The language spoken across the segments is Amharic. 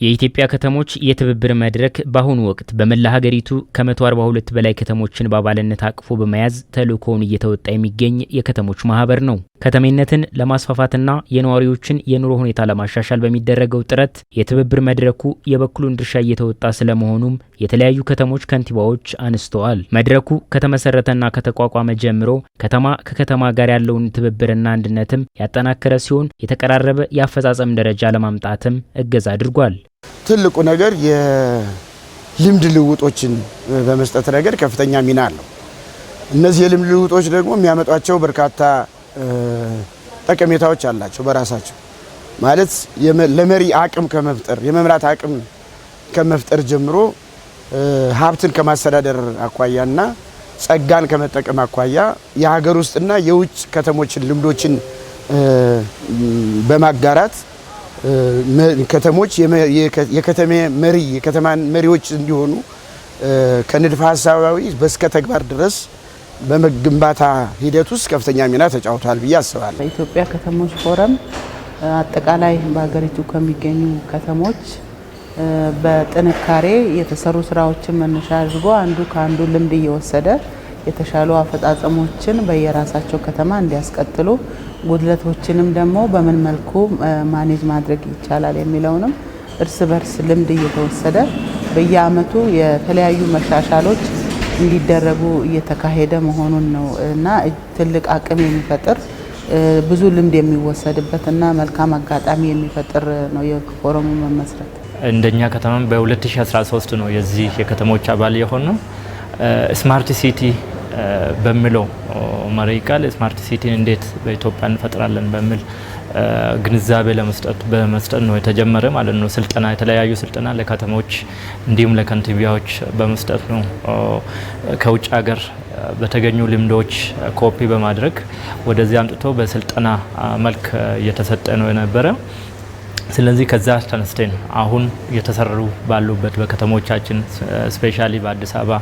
የኢትዮጵያ ከተሞች የትብብር መድረክ በአሁኑ ወቅት በመላ ሀገሪቱ ከ142 በላይ ከተሞችን በአባልነት አቅፎ በመያዝ ተልዕኮውን እየተወጣ የሚገኝ የከተሞች ማህበር ነው። ከተሜነትን ለማስፋፋትና የነዋሪዎችን የኑሮ ሁኔታ ለማሻሻል በሚደረገው ጥረት የትብብር መድረኩ የበኩሉን ድርሻ እየተወጣ ስለመሆኑም የተለያዩ ከተሞች ከንቲባዎች አንስተዋል። መድረኩ ከተመሰረተና ከተቋቋመ ጀምሮ ከተማ ከከተማ ጋር ያለውን ትብብርና አንድነትም ያጠናከረ ሲሆን የተቀራረበ የአፈጻጸም ደረጃ ለማምጣትም እገዛ አድርጓል። ትልቁ ነገር የልምድ ልውጦችን በመስጠት ረገድ ከፍተኛ ሚና አለው። እነዚህ የልምድ ልውጦች ደግሞ የሚያመጧቸው በርካታ ጠቀሜታዎች አላቸው። በራሳቸው ማለት ለመሪ አቅም ከመፍጠር የመምራት አቅም ከመፍጠር ጀምሮ ሀብትን ከማስተዳደር አኳያና ጸጋን ከመጠቀም አኳያ የሀገር ውስጥና የውጭ ከተሞችን ልምዶችን በማጋራት ከተሞች የከተማ መሪ የከተማን መሪዎች እንዲሆኑ ከንድፈ ሐሳባዊ እስከ ተግባር ድረስ በመግንባታ ሂደት ውስጥ ከፍተኛ ሚና ተጫውቷል ብዬ አስባለሁ። በኢትዮጵያ ከተሞች ፎረም አጠቃላይ በሀገሪቱ ከሚገኙ ከተሞች በጥንካሬ የተሰሩ ስራዎችን መነሻ አድርጎ አንዱ ከአንዱ ልምድ እየወሰደ የተሻሉ አፈጻጸሞችን በየራሳቸው ከተማ እንዲያስቀጥሉ ጉድለቶችንም ደግሞ በምን መልኩ ማኔጅ ማድረግ ይቻላል የሚለውንም እርስ በርስ ልምድ እየተወሰደ በየአመቱ የተለያዩ መሻሻሎች እንዲደረጉ እየተካሄደ መሆኑን ነው እና ትልቅ አቅም የሚፈጥር ብዙ ልምድ የሚወሰድበትና መልካም አጋጣሚ የሚፈጥር ነው የፎረሙ መመስረት። እንደኛ ከተማ በ2013 ነው የዚህ የከተሞች አባል የሆነው። ስማርት ሲቲ በሚለው መሪ ቃል ስማርት ሲቲን እንዴት በኢትዮጵያ እንፈጥራለን በሚል ግንዛቤ በመስጠት ነው የተጀመረ ማለት ነው። ስልጠና የተለያዩ ስልጠና ለከተሞች እንዲሁም ለከንቲባዎች በመስጠት ነው ከውጭ ሀገር በተገኙ ልምዶች ኮፒ በማድረግ ወደዚህ አምጥቶ በስልጠና መልክ እየተሰጠ ነው የነበረ። ስለዚህ ከዛ ተነስተን አሁን እየተሰሩ ባሉበት በከተሞቻችን ስፔሻሊ በአዲስ አበባ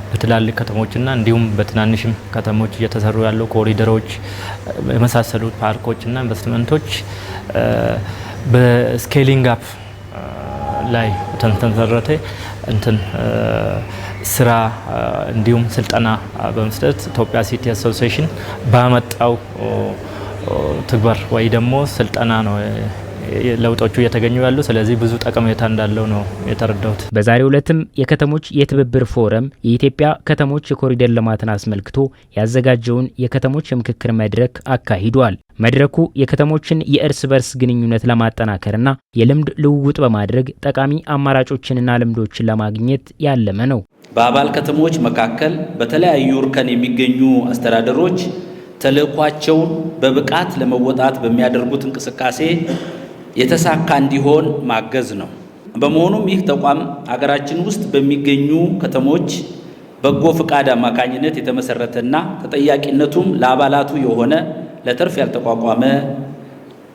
በትላልቅ ከተሞችና እንዲሁም በትናንሽም ከተሞች እየተሰሩ ያሉ ኮሪደሮች የመሳሰሉት ፓርኮችና ኢንቨስትመንቶች በስኬሊንግ አፕ ላይ ተንተረተ ስራ እንዲሁም ስልጠና በመስጠት ኢትዮጵያ ሲቲ አሶሲዬሽን ባመጣው ተግባር ወይ ደግሞ ስልጠና ነው ለውጦቹ እየተገኙ ያሉ። ስለዚህ ብዙ ጠቀሜታ እንዳለው ነው የተረዳሁት። በዛሬው ዕለትም የከተሞች የትብብር ፎረም የኢትዮጵያ ከተሞች የኮሪደር ልማትን አስመልክቶ ያዘጋጀውን የከተሞች የምክክር መድረክ አካሂዷል። መድረኩ የከተሞችን የእርስ በርስ ግንኙነት ለማጠናከርና የልምድ ልውውጥ በማድረግ ጠቃሚ አማራጮችንና ልምዶችን ለማግኘት ያለመ ነው። በአባል ከተሞች መካከል በተለያዩ እርከን የሚገኙ አስተዳደሮች ተልዕኳቸውን በብቃት ለመወጣት በሚያደርጉት እንቅስቃሴ የተሳካ እንዲሆን ማገዝ ነው። በመሆኑም ይህ ተቋም ሀገራችን ውስጥ በሚገኙ ከተሞች በጎ ፍቃድ አማካኝነት የተመሰረተና ተጠያቂነቱም ለአባላቱ የሆነ ለትርፍ ያልተቋቋመ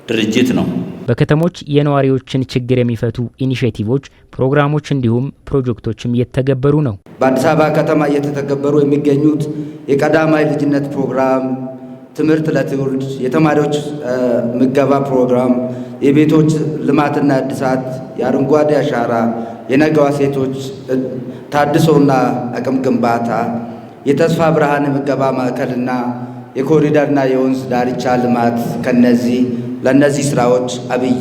ድርጅት ነው። በከተሞች የነዋሪዎችን ችግር የሚፈቱ ኢኒሼቲቮች፣ ፕሮግራሞች እንዲሁም ፕሮጀክቶችም እየተገበሩ ነው። በአዲስ አበባ ከተማ እየተተገበሩ የሚገኙት የቀዳማይ ልጅነት ፕሮግራም፣ ትምህርት ለትውልድ፣ የተማሪዎች ምገባ ፕሮግራም፣ የቤቶች ልማትና እድሳት፣ የአረንጓዴ አሻራ፣ የነገዋ ሴቶች ታድሶና አቅም ግንባታ፣ የተስፋ ብርሃን ምገባ ማዕከልና የኮሪደርና የወንዝ ዳርቻ ልማት ለነዚህ ስራዎች አብይ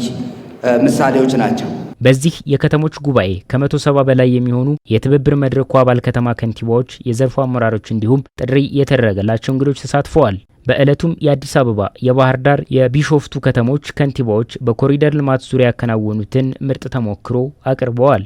ምሳሌዎች ናቸው። በዚህ የከተሞች ጉባኤ ከ170 በላይ የሚሆኑ የትብብር መድረኩ አባል ከተማ ከንቲባዎች፣ የዘርፉ አመራሮች እንዲሁም ጥሪ የተደረገላቸው እንግዶች ተሳትፈዋል። በዕለቱም የአዲስ አበባ፣ የባህር ዳር፣ የቢሾፍቱ ከተሞች ከንቲባዎች በኮሪደር ልማት ዙሪያ ያከናወኑትን ምርጥ ተሞክሮ አቅርበዋል።